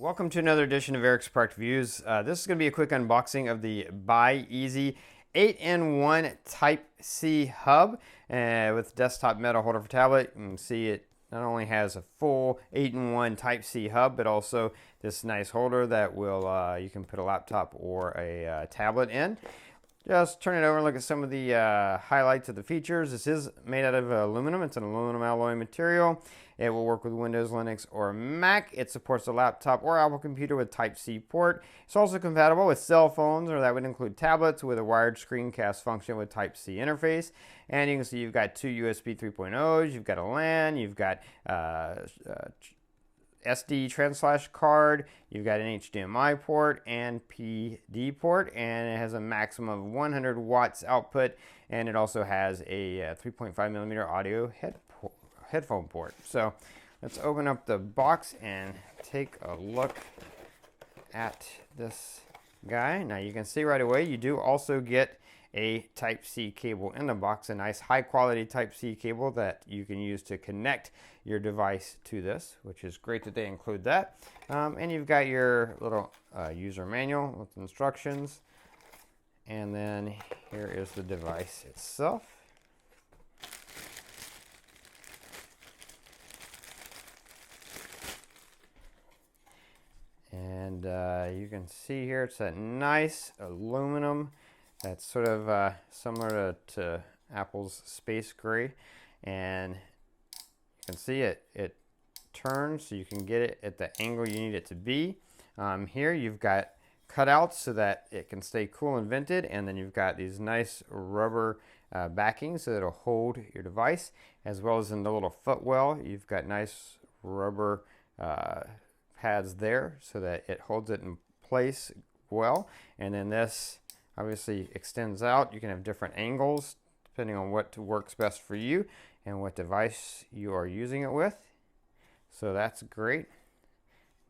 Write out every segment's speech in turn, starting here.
Welcome to another edition of Eric's Product Reviews. This is going to be a quick unboxing of the BYEASY 8-in-1 Type-C hub with desktop metal holder for tablet. You can see it not only has a full 8-in-1 Type-C hub, but also this nice holder that will you can put a laptop or a tablet in. Just turn it over and look at some of the highlights of the features. This is made out of aluminum. It's an aluminum alloy material. It will work with Windows, Linux, or Mac. It supports a laptop or Apple computer with Type-C port. It's also compatible with cell phones, or that would include tablets with a wired screencast function with Type-C interface. And you can see you've got two USB 3.0s, you've got a LAN, you've got SD trans card, you've got an HDMI port and PD port, and it has a maximum of 100 watts output, and it also has a 3.5 millimeter audio headphone port. So let's open up the box and take a look at this guy. Now you can see right away you do also get a Type-C cable in the box, a nice high quality Type-C cable that you can use to connect your device to this, which is great that they include that. And you've got your little user manual with instructions, and then here is the device itself. And you can see here it's that nice aluminum that's sort of similar to Apple's Space Gray, and you can see it turns so you can get it at the angle you need it to be. Here you've got cutouts so that it can stay cool and vented, and then you've got these nice rubber backings so that it'll hold your device, as well as in the little footwell you've got nice rubber pads there so that it holds it in place well. And then this obviously extends out. You can have different angles depending on what works best for you and what device you are using it with. So that's great.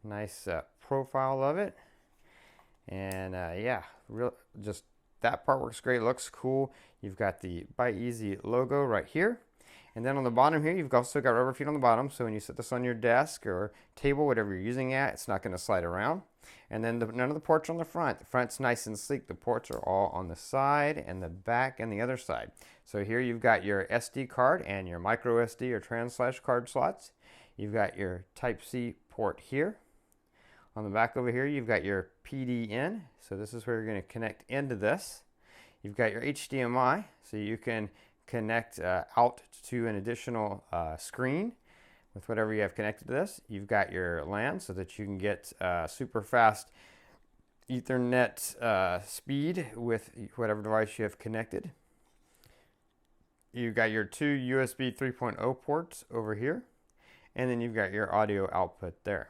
Nice profile of it. And yeah, just that part works great. It looks cool. You've got the BYEASY logo right here. And then on the bottom here, you've also got rubber feet on the bottom, so when you set this on your desk or table, whatever you're using it, it's not going to slide around. And then none of the ports on the front. The front's nice and sleek. The ports are all on the side and the back and the other side. So here you've got your SD card and your micro SD or trans card slots. You've got your Type-C port here. On the back over here, you've got your PD in. So this is where you're going to connect into this. You've got your HDMI, so you can connect out to an additional screen with whatever you have connected to this. You've got your LAN so that you can get super fast Ethernet speed with whatever device you have connected. You've got your two USB 3.0 ports over here, and then you've got your audio output there.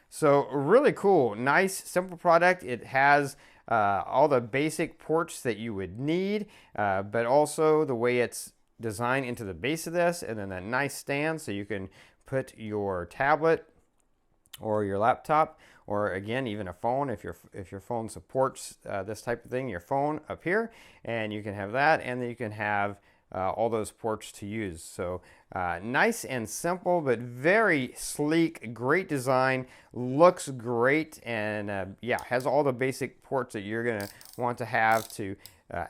So really cool, nice, simple product. It has all the basic ports that you would need, but also the way it's designed into the base of this, and then that nice stand so you can put your tablet or your laptop, or again even a phone if your phone supports this type of thing, your phone up here, and you can have that, and then you can have all those ports to use. So nice and simple, but very sleek, great design, looks great, and yeah, has all the basic ports that you're gonna want to have to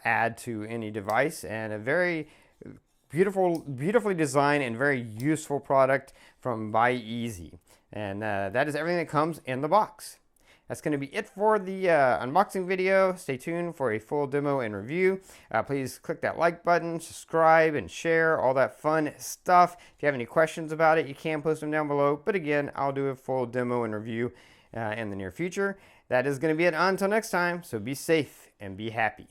add to any device, and a very beautifully designed and very useful product from BYEASY. And that is everything that comes in the box. That's going to be it for the unboxing video. Stay tuned for a full demo and review. Please click that like button, subscribe, and share, all that fun stuff. If you have any questions about it, you can post them down below. But again, I'll do a full demo and review in the near future. That is going to be it until next time, so be safe and be happy.